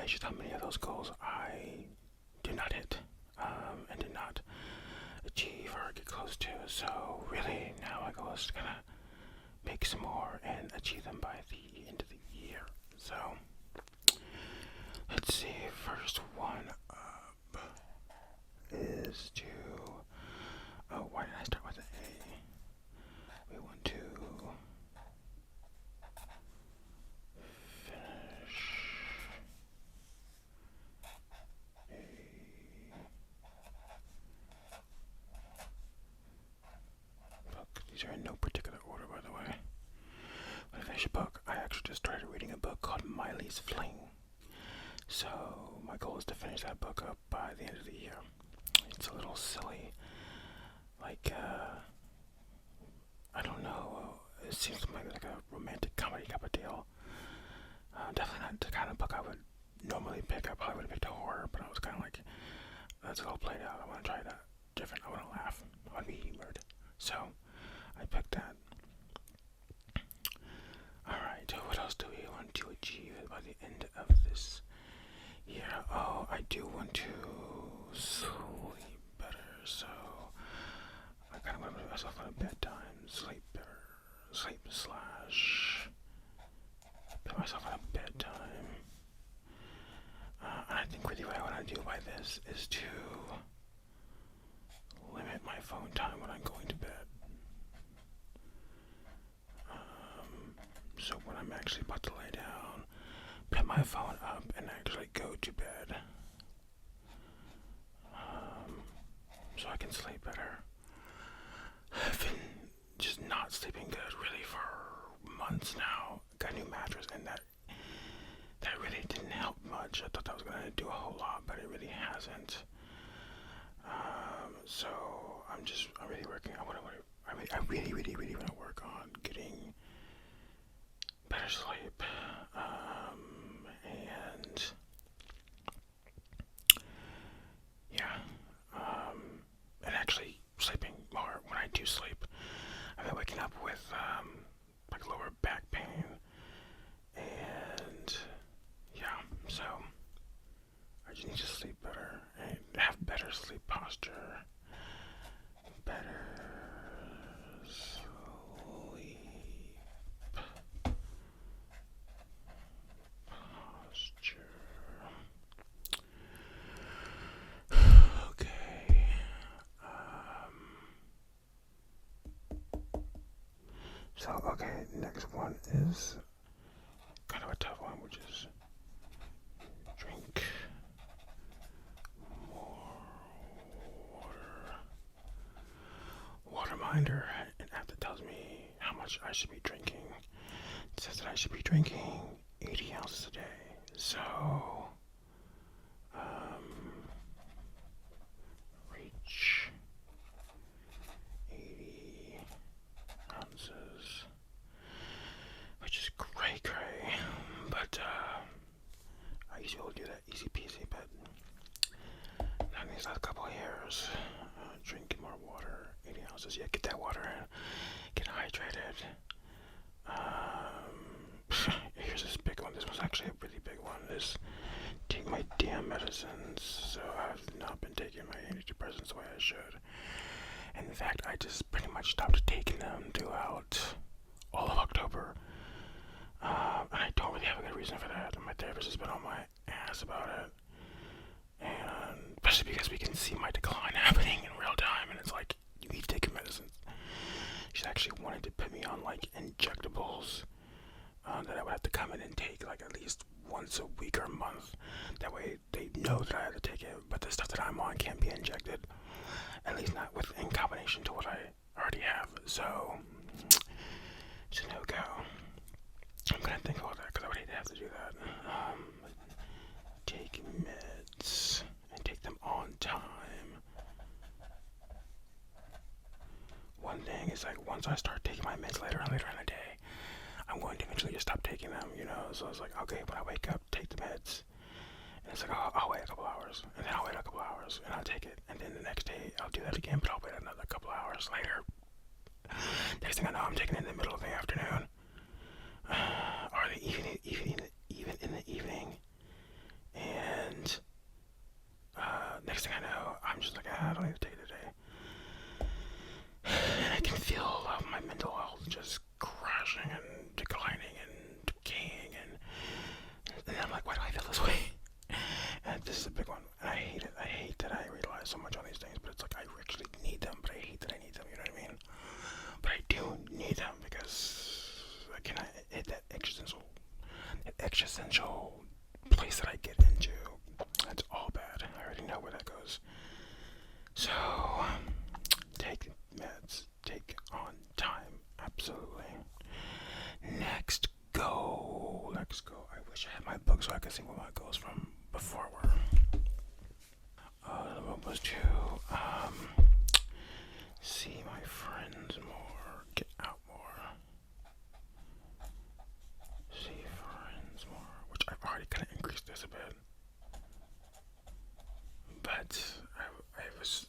just how many of those goals I did not hit, and did not achieve or get close to. So really, now my goal is to kind of make some more and achieve them by the end of the year. So let's see. First one up is to. Oh, why did I start with an A? We want to finish a book. These are in no particular order, by the way. When I finish a book, I actually just started reading a book called Miley's Fling. So my goal is to finish that book up by the end of the year. It's a little silly, like I don't know. It seems like a romantic comedy type of deal. Definitely not the kind of book I would normally pick. I probably would have picked a horror, but I was kind of like, that's all played out. I want to try that different. I want to laugh. I want to be humored. So I picked that. Alright, what else do we want to achieve by the end of this year? Oh, I do want to sleep better, so I kind of want to put myself on a bedtime, sleep better, sleep slash, put myself on a bedtime. And I think really what I want to do by this is to limit my phone time when I'm going to bed. So when I'm actually about to lay down, put my phone up and actually go to bed. So I can sleep better. I've been just not sleeping good really for months now. Got a new mattress and that really didn't help much. I thought that was gonna do a whole lot, but it really hasn't. So I'm really working. I really want to work on getting better sleep, and yeah, and actually sleeping more when I do sleep. I've been waking up with like lower back pain, and yeah, so I just need to sleep better and have better sleep posture, better sleep. Okay. Okay, next one is kind of a tough one, which is drink more water. Waterminder, an app that tells me how much I should be drinking. It says that I should be drinking 80 ounces a day. So, reach 80 ounces, which is cray, but I used to be able to do that easy peasy, but not in these last couple of years. Drink more water, 80 ounces, yeah, get that water in, get hydrated. Here's this big one. This was actually a really big one. Is take my damn medicines. So I've not been taking my antidepressants the way I should. And in fact, I just pretty much stopped taking them throughout all of October. And I don't really have a good reason for that. My therapist has been on my ass about it. And especially because we can see my decline happening in real time. And it's like, you need to take your medicines. She's actually wanted to put me on like injectables that I would have to come in and take like at least once a week or a month. That way they know that I have to take it, but the stuff that I'm on can't be injected, at least not in combination to what I already have. So it's a no-go. I'm gonna think about that because I would hate to have to do that. Take meds and take them on time. One thing is like once I start taking my meds later in the day, I'm going to eventually just stop taking them, you know. So it's like, okay, when I wake up, take the meds. And it's like, oh, I'll wait a couple hours, and then I'll wait a couple hours, and I'll take it. And then the next day, I'll do that again, but I'll wait another couple hours later. Next thing I know, I'm taking it in the middle of the afternoon, or the evening, even in the evening. And things that I get into. That's all bad. I already know where that goes. So, take meds. Take on time. Absolutely. Next, go. Let's go. I wish I had my book so I could see what my goals from before were. The book was to see my friends more, get out more, see friends more, which I've already kind of increased this a bit. But I was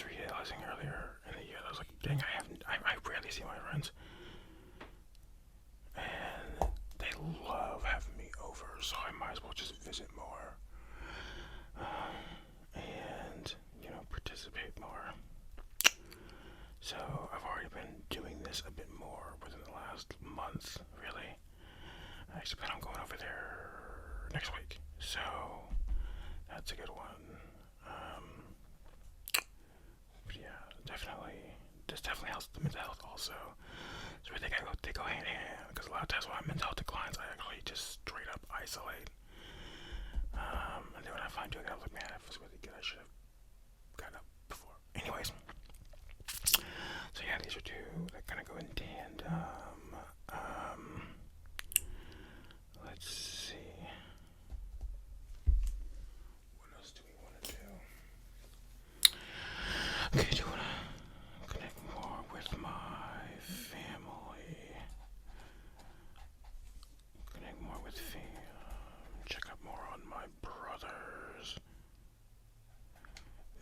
realizing earlier in the year, I was like, dang, I rarely see my friends. And they love having me over, so I might as well just visit more. And, participate more. So I've already been doing this a bit more within the last month, really. I actually plan on going over there next week, so that's a good one. But yeah, this definitely helps the mental health also. So I think they go hand in hand, because a lot of times when my mental health declines, I actually just straight up isolate. And then when I find doing it, I was like, man, that was really good. I should have gotten up before. Anyways, so yeah, these are two that kind of go in tandem. Let's see. What else do we want to do? Okay, do you want to connect more with my family? Connect more with check up more on my brothers.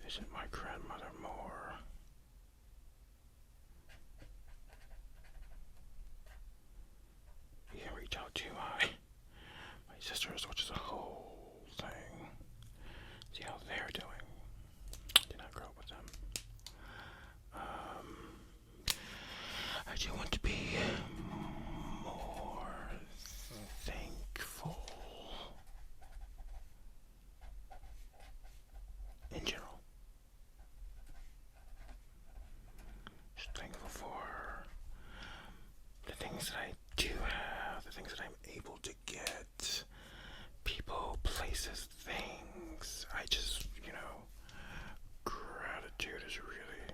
Visit my grandmother more. You can reach out to my sisters, which is a whole thing. See how they're doing. Did not grow up with them. I do want to be more thankful in general. Just thankful for the things that I do have, the things that I'm able to get, people, places, things. I just, gratitude is really,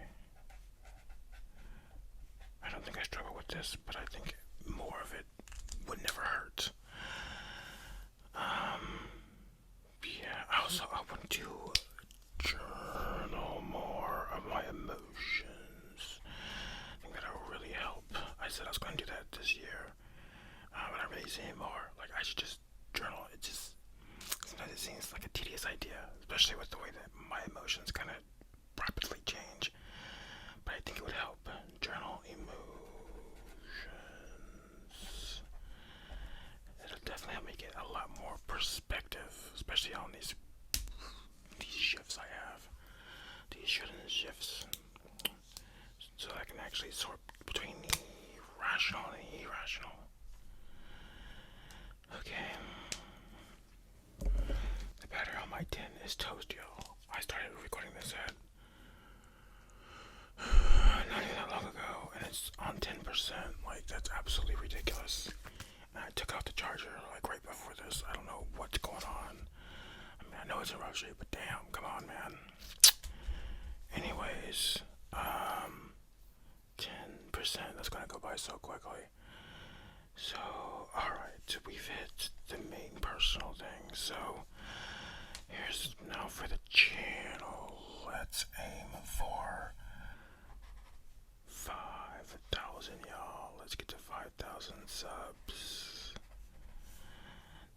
I don't think I struggle with this, but I think more of it would never hurt. Yeah, I want to journal more of my emotions. I think that'll really help. I said I was going to do that this year, but I really see it more. Like, I should just journal. Sometimes it seems like a tedious idea, especially with the way that my emotions kind of rapidly change. But I think it would help. Journal emotions. It'll definitely help me get a lot more perspective, especially on these shifts I have. These shouldn't shifts. So I can actually sort between the rational and the irrational. Okay. The battery on my tin is toast, y'all. I started recording this at not even that long ago, and it's on 10%. Like, that's absolutely ridiculous. And I took out the charger like right before this. I don't know what's going on. I mean, I know it's a rough shape, but damn, come on, man. Anyways, 10%. That's gonna go by so quickly. So, alright, we've hit the main personal thing. So, here's now for the channel. Let's aim for 5,000, y'all. Let's get to 5,000 subs.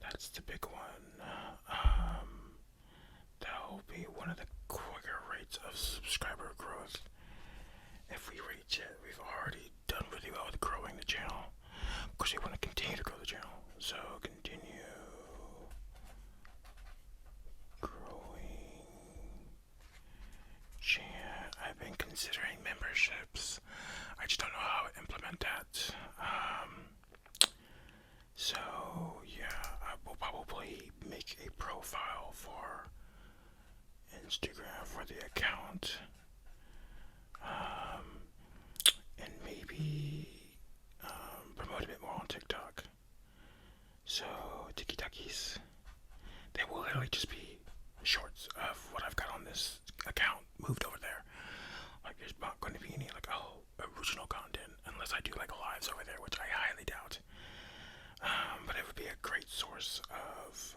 That's the big one. That'll be one of the quicker rates of subscriber growth. If we reach it, we've already done really well with growing the channel. Of course, we want to continue to grow the channel. So, continue growing. I've been considering memberships. I just don't know how to implement that. So yeah, I will probably make a profile for Instagram for the account, and maybe promote a bit more on TikTok. So tiki-takis. they will literally just be shorts of what I've got on this account moved over there. Like there's not going to be any like original content unless I do like lives over there, which I highly doubt. But it would be a great source of,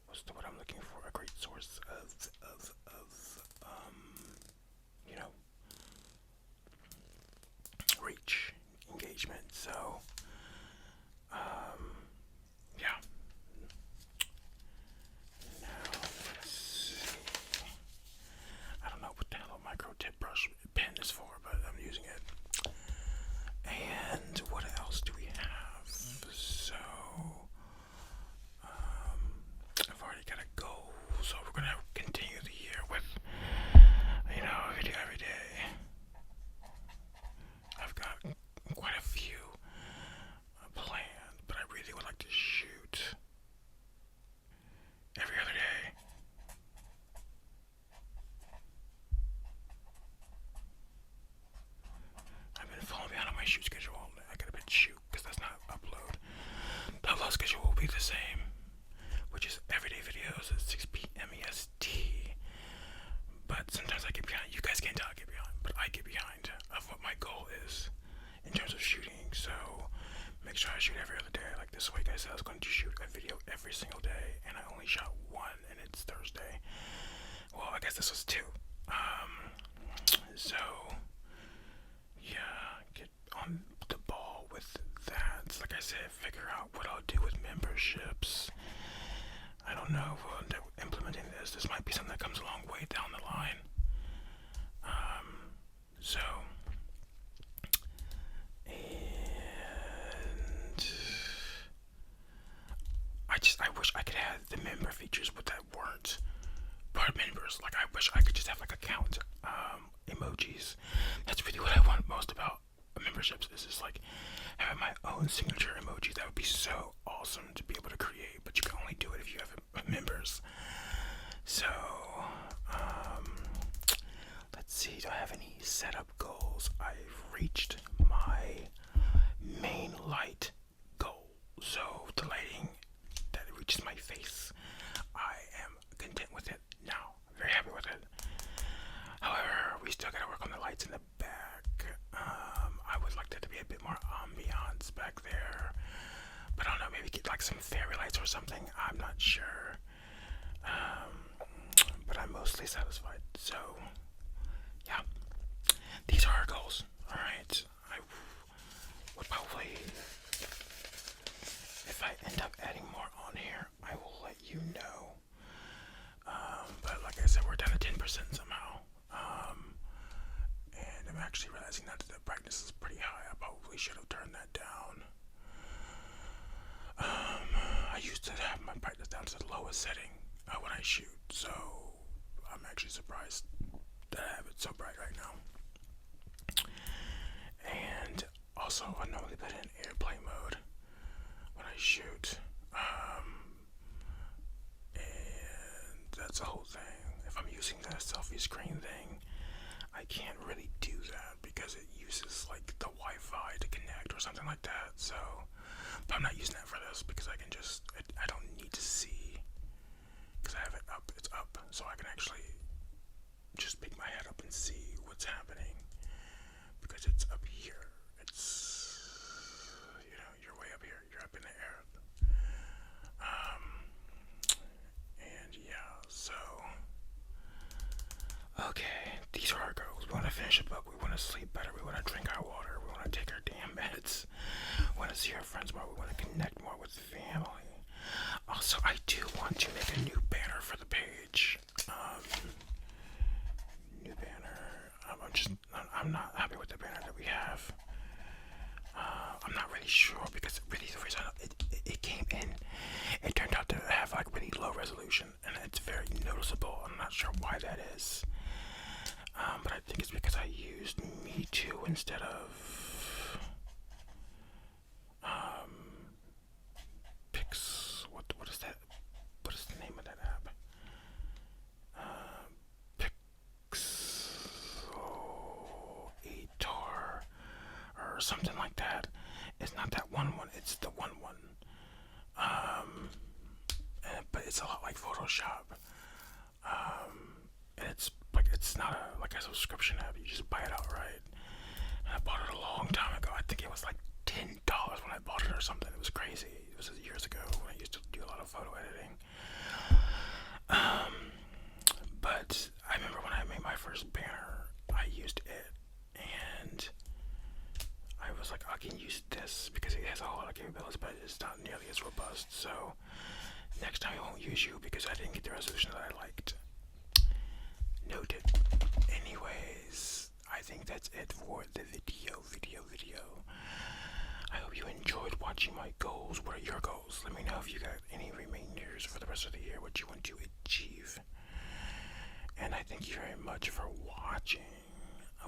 what's the word I'm looking for? A great source of you know, reach, engagement. So, yeah. Now let's see. I don't know what the hell a micro tip brush pen is for, but I'm using it. And what else do we have? So, I've already got a goal, so we're gonna continue the year with, a video every day. I've got quite a few planned, but I really would like to shoot every other day. I've been falling behind on my shoot schedule. I gotta bit shoot because that's not upload. The upload schedule will be the same, which is everyday videos at 6 p.m. EST. But sometimes I get behind. You guys can't tell I get behind, but I get behind of what my goal is in terms of shooting. So make sure I shoot every other day. Like this week I said I was going to shoot a video every single day, and I only shot one, and it's Thursday. Well, I guess this was two. So yeah, get on the ball with that. Like I said, figure out what I'll do with memberships. I don't know if we'll end up implementing this. This might be something that comes a long way down the line. So, and I wish I could have the member features, but that weren't part of members. Like I wish I could just have like account emojis. That's really what I want most about memberships. Is just like having my own signature emoji. That would be so awesome to be able to create, but you can only do it if you have members. So, let's see. Do I have any setup goals? I've reached my main light goal. So the lighting that reaches my face, I am content with it now. Very happy with it. However, we still gotta work on the lights in the back. I would like there to be a bit more ambiance back there. But I don't know, maybe get like some fairy lights or something. I'm not sure. But I'm mostly satisfied. So, yeah. These are our goals. Alright. I would probably, if I end up adding more on here, I will let you know. But like I said, we're down to 10% somehow. And I'm actually realizing that the brightness is pretty high. I probably should have turned that down. I used to have my brightness down to the lowest setting when I shoot, so I'm actually surprised that I have it so bright right now. And also, I normally put it in airplane mode when I shoot, and that's the whole thing. If I'm using the selfie screen thing, I can't really do that because it uses like the Wi-Fi to connect or something like that. So, but I'm not using that for this because I can just, I don't need to see, because I have it up, it's up, so I can actually just pick my head up and see what's happening, because it's up here. It's, you're way up here, you're up in the air. And yeah, so, okay, these are our goals. We want to finish a book, we want to sleep better, we want to drink our water, we want to take our damn meds, we want to see our friends more, we want to connect it's a lot like Photoshop. And it's like it's not like a subscription app. You just buy it outright. And I bought it a long time ago. I think it was like $10 when I bought it or something. It was crazy. It was years ago when I used to do a lot of photo editing. But I remember when I made my first banner, I used it, and I was like, I can use this because it has a whole lot of capabilities, but it's not nearly as robust. So next time I won't use you because I didn't get the resolution that I liked. Noted. Anyways, I think that's it for the video. I hope you enjoyed watching my goals. What are your goals? Let me know if you got any remainders for the rest of the year, what you want to achieve. And I thank you very much for watching.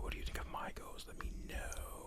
What do you think of my goals? Let me know.